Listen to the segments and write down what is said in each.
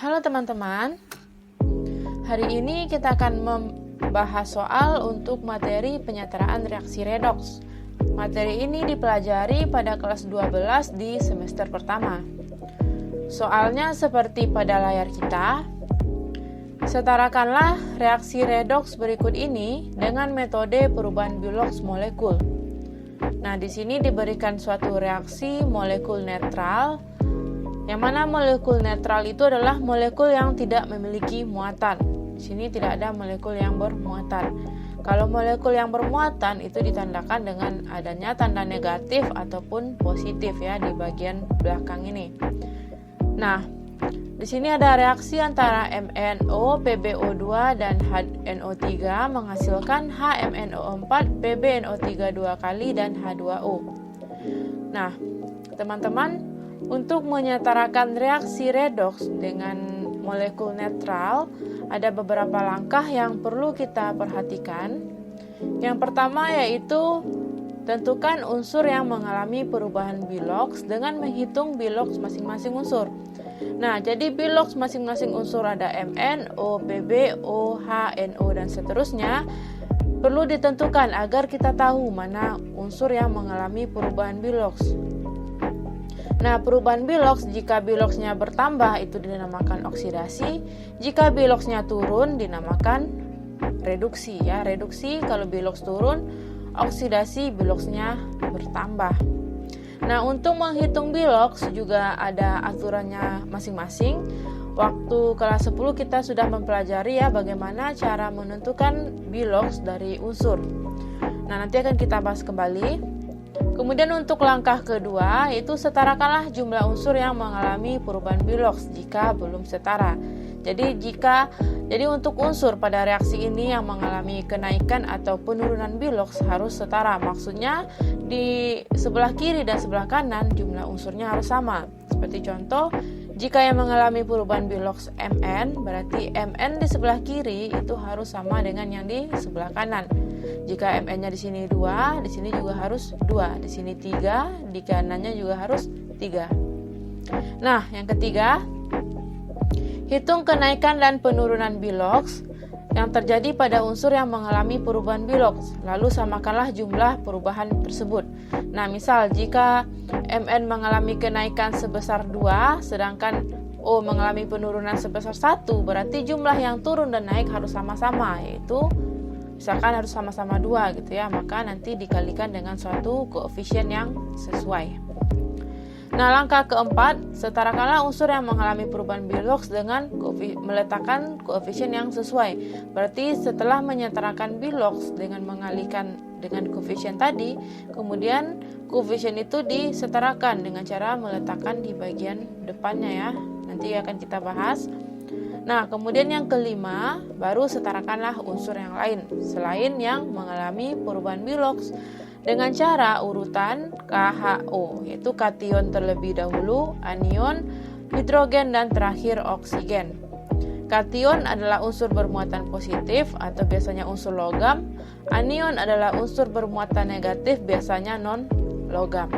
Halo teman-teman, hari ini kita akan membahas soal untuk materi penyetaraan reaksi redoks. Materi ini dipelajari pada kelas 12 di semester pertama. Soalnya seperti pada layar kita. Setarakanlah reaksi redoks berikut ini dengan metode perubahan Billogs molekul. Nah, di sini diberikan suatu reaksi molekul netral, yang mana molekul netral itu adalah molekul yang tidak memiliki muatan. Di sini tidak ada molekul yang bermuatan. Kalau molekul yang bermuatan itu ditandakan dengan adanya tanda negatif ataupun positif ya di bagian belakang ini. Nah, di sini ada reaksi antara MnO, PbO2 dan HNO3 menghasilkan HMnO4, PbNO3 2 kali dan H2O. Nah, teman-teman, untuk menyetarakan reaksi redoks dengan molekul netral, ada beberapa langkah yang perlu kita perhatikan. Yang pertama yaitu tentukan unsur yang mengalami perubahan Billogs dengan menghitung Billogs masing-masing unsur. Nah, jadi Billogs masing-masing unsur ada Mn, O, Pb, O, H, NO, dan seterusnya perlu ditentukan agar kita tahu mana unsur yang mengalami perubahan Billogs. Nah, perubahan Billogs, jika Billogsnya bertambah itu dinamakan oksidasi, jika Billogsnya turun dinamakan reduksi ya. Reduksi kalau Billogs turun, oksidasi Billogsnya bertambah. Nah, untuk menghitung Billogs juga ada aturannya masing-masing. Waktu kelas 10 kita sudah mempelajari ya bagaimana cara menentukan Billogs dari unsur. Nah, nanti akan kita bahas kembali. Kemudian untuk langkah kedua yaitu setarakanlah jumlah unsur yang mengalami perubahan Billogs jika belum setara. Jadi untuk unsur pada reaksi ini yang mengalami kenaikan atau penurunan Billogs harus setara. Maksudnya di sebelah kiri dan sebelah kanan jumlah unsurnya harus sama. Seperti contoh, jika yang mengalami perubahan Billogs Mn, berarti Mn di sebelah kiri itu harus sama dengan yang di sebelah kanan. Jika Mn-nya di sini 2, di sini juga harus 2, di sini 3, di kanannya juga harus 3. Nah, yang ketiga, hitung kenaikan dan penurunan Billogs yang terjadi pada unsur yang mengalami perubahan Billogs, lalu samakanlah jumlah perubahan tersebut. Nah, misal jika Mn mengalami kenaikan sebesar 2, sedangkan O mengalami penurunan sebesar 1, berarti jumlah yang turun dan naik harus sama-sama, yaitu misalkan harus sama-sama 2 gitu ya, maka nanti dikalikan dengan suatu koefisien yang sesuai. Nah, langkah keempat, setarakanlah unsur yang mengalami perubahan Billogs dengan meletakkan koefisien yang sesuai. Berarti setelah menyetarakan Billogs dengan mengalihkan dengan koefisien tadi, kemudian koefisien itu disetarakan dengan cara meletakkan di bagian depannya ya. Nanti akan kita bahas. Nah, kemudian yang kelima, baru setarakanlah unsur yang lain selain yang mengalami perubahan Billogs dengan cara urutan KHO, yaitu kation terlebih dahulu, anion, hidrogen, dan terakhir oksigen. Kation adalah unsur bermuatan positif atau biasanya unsur logam. Anion adalah unsur bermuatan negatif biasanya non-logam.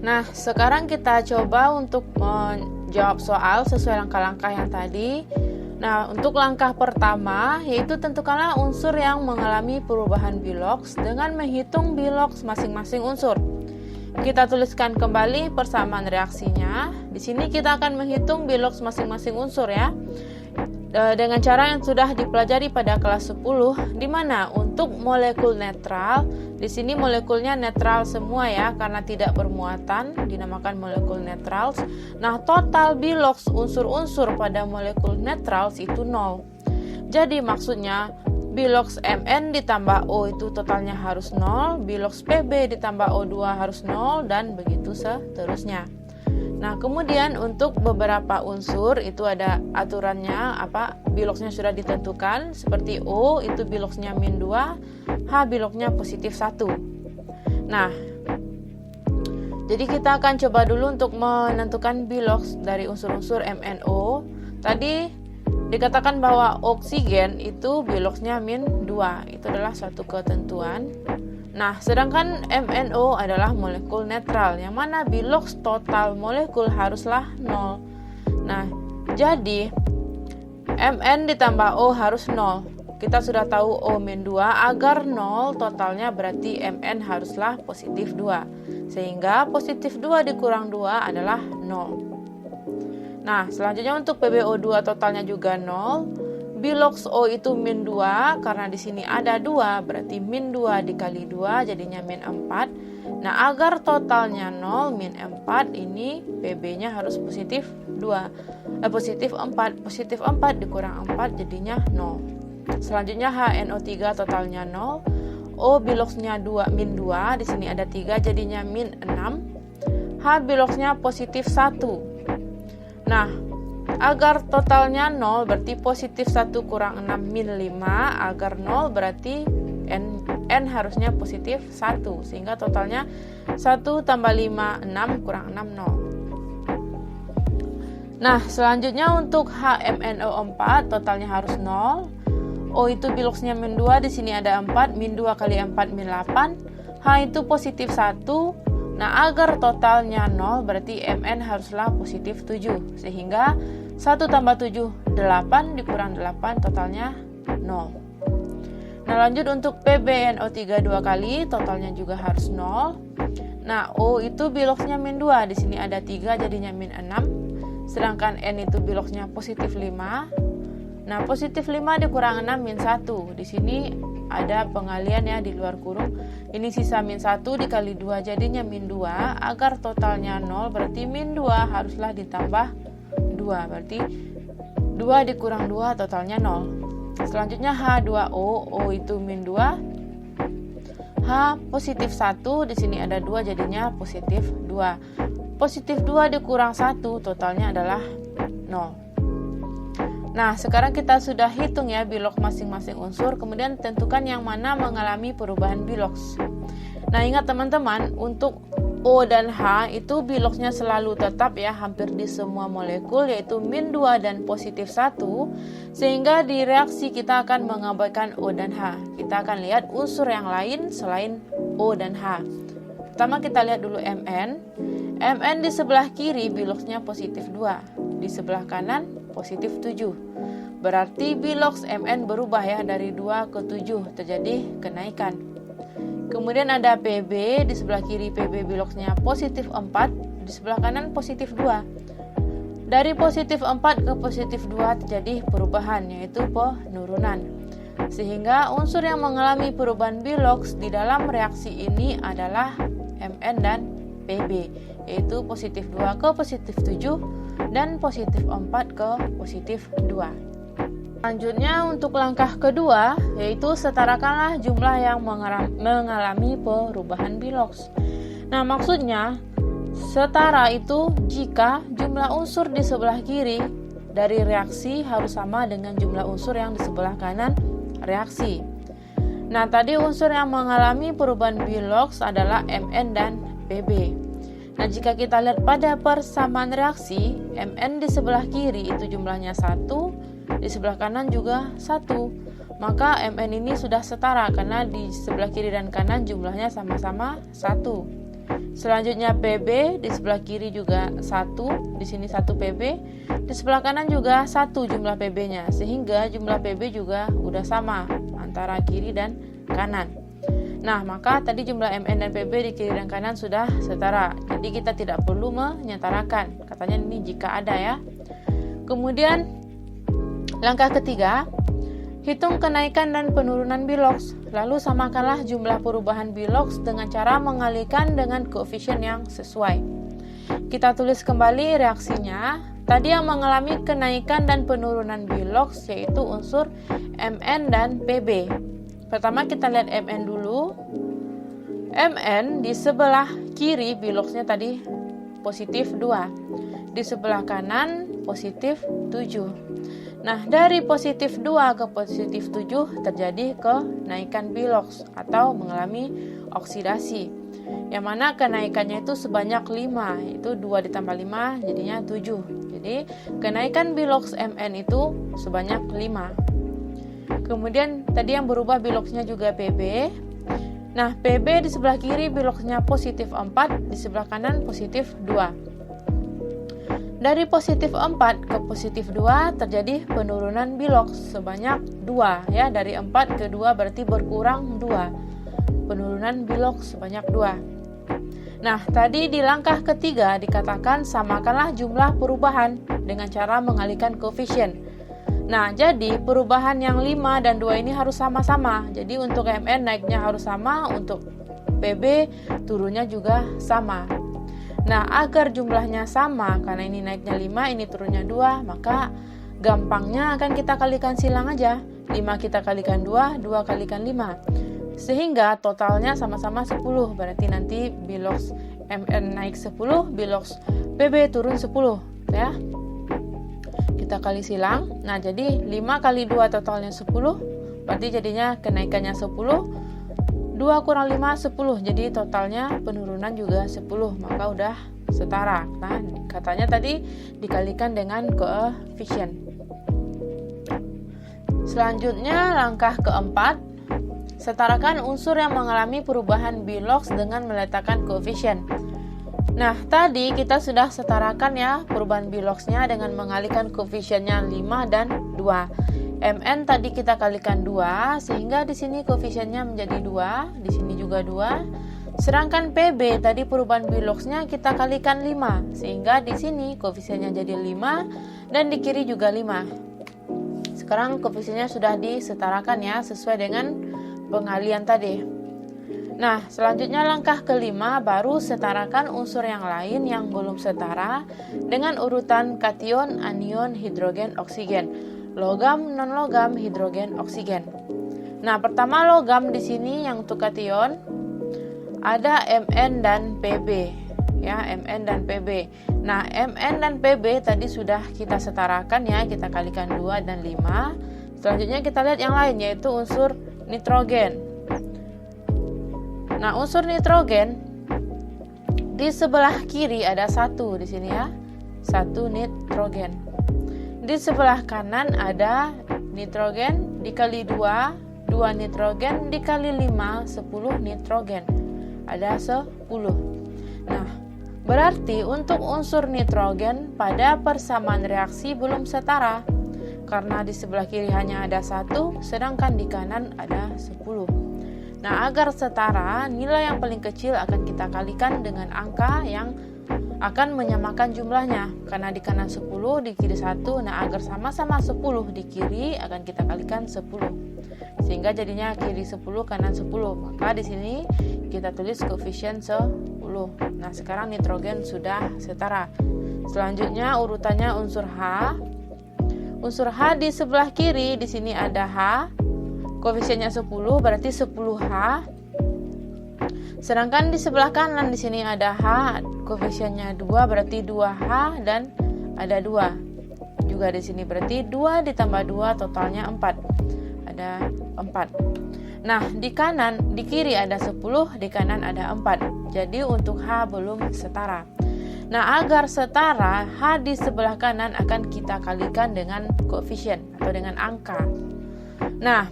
Nah, sekarang kita coba untuk menjawab soal sesuai langkah-langkah yang tadi. Nah, untuk langkah pertama yaitu tentukanlah unsur yang mengalami perubahan Billogs dengan menghitung Billogs masing-masing unsur. Kita tuliskan kembali persamaan reaksinya. Di sini kita akan menghitung Billogs masing-masing unsur ya. Dengan cara yang sudah dipelajari pada kelas 10, di mana untuk molekul netral, di sini molekulnya netral semua ya karena tidak bermuatan, dinamakan molekul netral. Nah, total Billogs unsur-unsur pada molekul netral itu 0. Jadi maksudnya Billogs Mn ditambah O itu totalnya harus 0, Billogs Pb ditambah O2 harus 0, dan begitu seterusnya. Nah, kemudian untuk beberapa unsur itu ada aturannya Billogsnya sudah ditentukan, seperti O itu Billogsnya min 2, H Billogsnya positif 1. Nah, jadi kita akan coba dulu untuk menentukan Billogs dari unsur-unsur MnO. Tadi dikatakan bahwa oksigen itu Billogsnya min 2, itu adalah suatu ketentuan. Nah, sedangkan MnO adalah molekul netral, yang mana Bilox total molekul haruslah 0. Nah, jadi Mn ditambah O harus 0. Kita sudah tahu O-2 agar 0 totalnya berarti Mn haruslah positif 2. Sehingga positif 2 dikurang 2 adalah 0. Nah, selanjutnya untuk PbO2 totalnya juga 0. Bilox O itu min 2, karena di sini ada 2, berarti min 2 dikali 2 jadinya min 4. Nah, agar totalnya 0, min 4, ini Pb-nya harus positif 2. Positif 4. Positif 4 dikurang 4 jadinya 0. Selanjutnya HNO3 totalnya 0. O Biloxnya 2 min 2, di sini ada 3 jadinya min 6. H Biloxnya positif 1. Nah, agar totalnya 0 berarti positif 1 kurang 6 min 5. Agar 0 berarti N harusnya positif 1. Sehingga totalnya 1 tambah 5, 6 kurang 6, 0. Nah, selanjutnya untuk HMNO4 totalnya harus 0. O itu Biloxnya min 2, di sini ada 4. Min 2 kali 4 min 8. H itu positif 1. Nah, agar totalnya 0 berarti Mn haruslah positif 7. Sehingga 1 tambah 7, 8 dikurang 8 totalnya 0. Nah, lanjut untuk PbNO3 2 kali totalnya juga harus 0. Nah, O itu Biloxnya min 2, di sini ada 3 jadinya min 6. Sedangkan N itu Biloxnya positif 5. Nah, positif 5 dikurang 6 min 1. Di sini ada pengalian ya di luar kurung. Ini sisa min 1 dikali 2 jadinya min 2. Agar totalnya 0 berarti min 2 haruslah ditambah 2. Berarti 2 dikurang 2 totalnya 0. Selanjutnya H2O. O itu min 2. H positif 1. Di sini ada 2 jadinya positif 2. Positif 2 dikurang 1 totalnya adalah 0. Nah, sekarang kita sudah hitung ya Bilox masing-masing unsur, kemudian tentukan yang mana mengalami perubahan Bilox. Nah, ingat teman-teman, untuk O dan H itu Biloxnya selalu tetap ya hampir di semua molekul, yaitu min 2 dan positif 1, sehingga di reaksi kita akan mengabaikan O dan H. Kita akan lihat unsur yang lain selain O dan H. Pertama kita lihat dulu Mn. Mn di sebelah kiri Biloxnya positif 2, di sebelah kanan positif 7. Berarti Bilox Mn berubah ya dari 2 ke 7, terjadi kenaikan. Kemudian ada Pb, di sebelah kiri Pb Biloxnya positif 4, di sebelah kanan positif 2. Dari positif 4 ke positif 2 terjadi perubahan, yaitu penurunan. Sehingga unsur yang mengalami perubahan Bilox di dalam reaksi ini adalah Mn dan Pb, yaitu positif 2 ke positif 7 dan positif 4 ke positif 2. Selanjutnya untuk langkah kedua, yaitu setarakanlah jumlah yang mengalami perubahan Bilox. Nah, maksudnya setara itu jika jumlah unsur di sebelah kiri dari reaksi harus sama dengan jumlah unsur yang di sebelah kanan reaksi. Nah, tadi unsur yang mengalami perubahan Bilox adalah Mn dan Pb. Nah, jika kita lihat pada persamaan reaksi, Mn di sebelah kiri itu jumlahnya 1, di sebelah kanan juga 1. Maka Mn ini sudah setara karena di sebelah kiri dan kanan jumlahnya sama-sama 1. Selanjutnya Pb di sebelah kiri juga 1, di sini 1 Pb, di sebelah kanan juga 1 jumlah Pb-nya, sehingga jumlah Pb juga udah sama antara kiri dan kanan. Nah, maka tadi jumlah Mn dan Pb di kiri dan kanan sudah setara. Jadi kita tidak perlu menyetarakan. Katanya ini jika ada ya. Kemudian langkah ketiga, hitung kenaikan dan penurunan Bilox. Lalu samakanlah jumlah perubahan Bilox dengan cara mengalihkan dengan koefisien yang sesuai. Kita tulis kembali reaksinya. Tadi yang mengalami kenaikan dan penurunan Bilox yaitu unsur Mn dan Pb. Pertama kita lihat Mn dulu. Mn di sebelah kiri Biloxnya tadi positif 2. Di sebelah kanan positif 7. Nah, dari positif 2 ke positif 7 terjadi kenaikan Bilox atau mengalami oksidasi. Yang mana kenaikannya itu sebanyak 5, itu 2 ditambah 5 jadinya 7. Jadi kenaikan Bilox Mn itu sebanyak 5. Kemudian tadi yang berubah Biloxnya juga Pb. Nah, PB di sebelah kiri biloksnya positif 4, di sebelah kanan positif 2. Dari positif 4 ke positif 2 terjadi penurunan biloks sebanyak 2 ya. Dari 4 ke 2 berarti berkurang 2. Penurunan biloks sebanyak 2. Nah, tadi di langkah ketiga dikatakan samakanlah jumlah perubahan dengan cara mengalihkan koefisien. Nah, jadi perubahan yang 5 dan 2 ini harus sama-sama. Jadi untuk MN naiknya harus sama, untuk PB turunnya juga sama. Nah, agar jumlahnya sama, karena ini naiknya 5, ini turunnya 2, maka gampangnya akan kita kalikan silang aja. 5 kita kalikan 2, 2 kalikan 5. Sehingga totalnya sama-sama 10. Berarti nanti biloks MN naik 10, biloks PB turun 10 ya. Kita kali silang. Nah, jadi 5 kali 2 totalnya 10. Berarti jadinya kenaikannya 10. 2 kurang 5, 10. Jadi totalnya penurunan juga 10. Maka udah setara. Nah, katanya tadi dikalikan dengan koefisien. Selanjutnya langkah keempat. Setarakan unsur yang mengalami perubahan biloks dengan meletakkan koefisien. Nah, tadi kita sudah setarakan ya perubahan biloksnya dengan mengalihkan koefisiennya 5 dan 2. MN tadi kita kalikan 2, sehingga di sini koefisiennya menjadi 2, di sini juga 2. Sedangkan PB tadi perubahan biloksnya kita kalikan 5, sehingga di sini koefisiennya jadi 5 dan di kiri juga 5. Sekarang koefisiennya sudah disetarakan ya sesuai dengan pengalihan tadi. Nah, selanjutnya langkah kelima baru setarakan unsur yang lain yang belum setara dengan urutan kation, anion, hidrogen, oksigen, logam, non-logam, hidrogen, oksigen. Nah, pertama logam di sini yang untuk kation ada Mn dan Pb ya, Mn dan Pb. Nah, Mn dan Pb tadi sudah kita setarakan ya, kita kalikan 2 dan 5. Selanjutnya kita lihat yang lain yaitu unsur nitrogen. Nah, unsur nitrogen di sebelah kiri ada 1 di sini ya. 1 nitrogen. Di sebelah kanan ada nitrogen dikali 2, 2 nitrogen dikali 5, 10 nitrogen. Ada 10. Nah, berarti untuk unsur nitrogen pada persamaan reaksi belum setara. Karena di sebelah kiri hanya ada 1, sedangkan di kanan ada 10. Nah, agar setara, nilai yang paling kecil akan kita kalikan dengan angka yang akan menyamakan jumlahnya. Karena di kanan 10, di kiri 1. Nah, agar sama-sama 10 di kiri akan kita kalikan 10. Sehingga jadinya kiri 10, kanan 10. Maka di sini kita tulis koefisien 10. Nah, sekarang nitrogen sudah setara. Selanjutnya urutannya unsur H. Unsur H di sebelah kiri, di sini ada H. Koefisiennya 10, berarti 10H. Sedangkan di sebelah kanan di sini ada H, koefisiennya 2, berarti 2H dan ada 2. Juga di sini berarti 2 ditambah 2 totalnya 4. Ada 4. Nah, di kanan, di kiri ada 10, di kanan ada 4. Jadi untuk H belum setara. Nah, agar setara, H di sebelah kanan akan kita kalikan dengan koefisien atau dengan angka. Nah,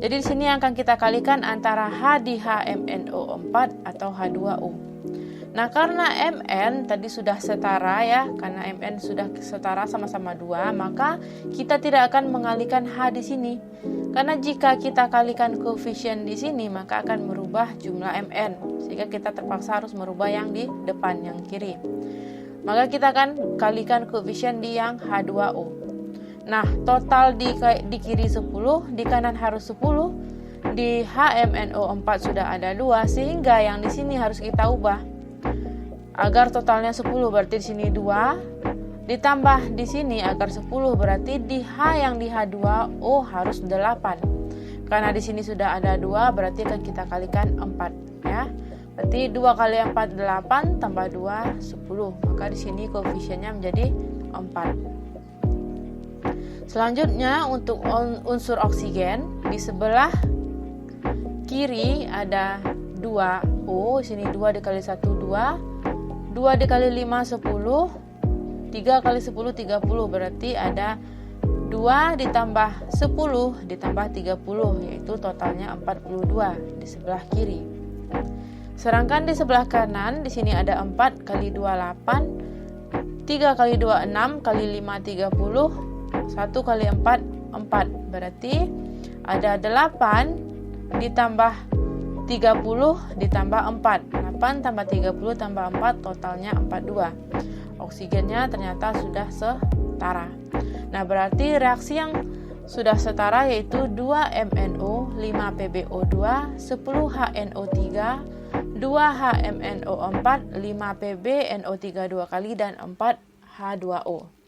jadi di sini akan kita kalikan antara H di HMNO4 atau H2O. Nah, karena Mn tadi sudah setara ya, karena Mn sudah setara sama-sama 2, maka kita tidak akan mengalihkan H di sini. Karena jika kita kalikan koefisien di sini, maka akan merubah jumlah Mn, sehingga kita terpaksa harus merubah yang di depan, yang kiri. Maka kita akan kalikan koefisien di yang H2O. Nah, total di kiri 10, di kanan harus 10, di HMNO4 sudah ada 2, sehingga yang di sini harus kita ubah. Agar totalnya 10, berarti di sini 2, ditambah di sini agar 10, berarti di H yang di H2O harus 8. Karena di sini sudah ada 2, berarti akan kita kalikan 4 ya. Berarti 2 kali 4 8 tambah 2 10. Maka di sini koefisiennya menjadi 4. Selanjutnya untuk unsur oksigen di sebelah kiri ada 2O, sini 2 dikali 1 2, 2 dikali 5 10, 3 kali 10 30, berarti ada 2 ditambah 10 ditambah 30, yaitu totalnya 42 di sebelah kiri. Sedangkan di sebelah kanan, di sini ada 4 kali 2, 8, 3 kali 2, 6, kali 5, 30, 1 kali 4, 4. Berarti ada 8 ditambah 30 ditambah 4. 8 tambah 30 tambah 4, totalnya 42. Oksigennya ternyata sudah setara. Nah, berarti reaksi yang sudah setara yaitu 2 MnO, 5 PbO2, 10 HNO3, 2 HMnO4, 5 PbNO3 2 kali, dan 4 H2O.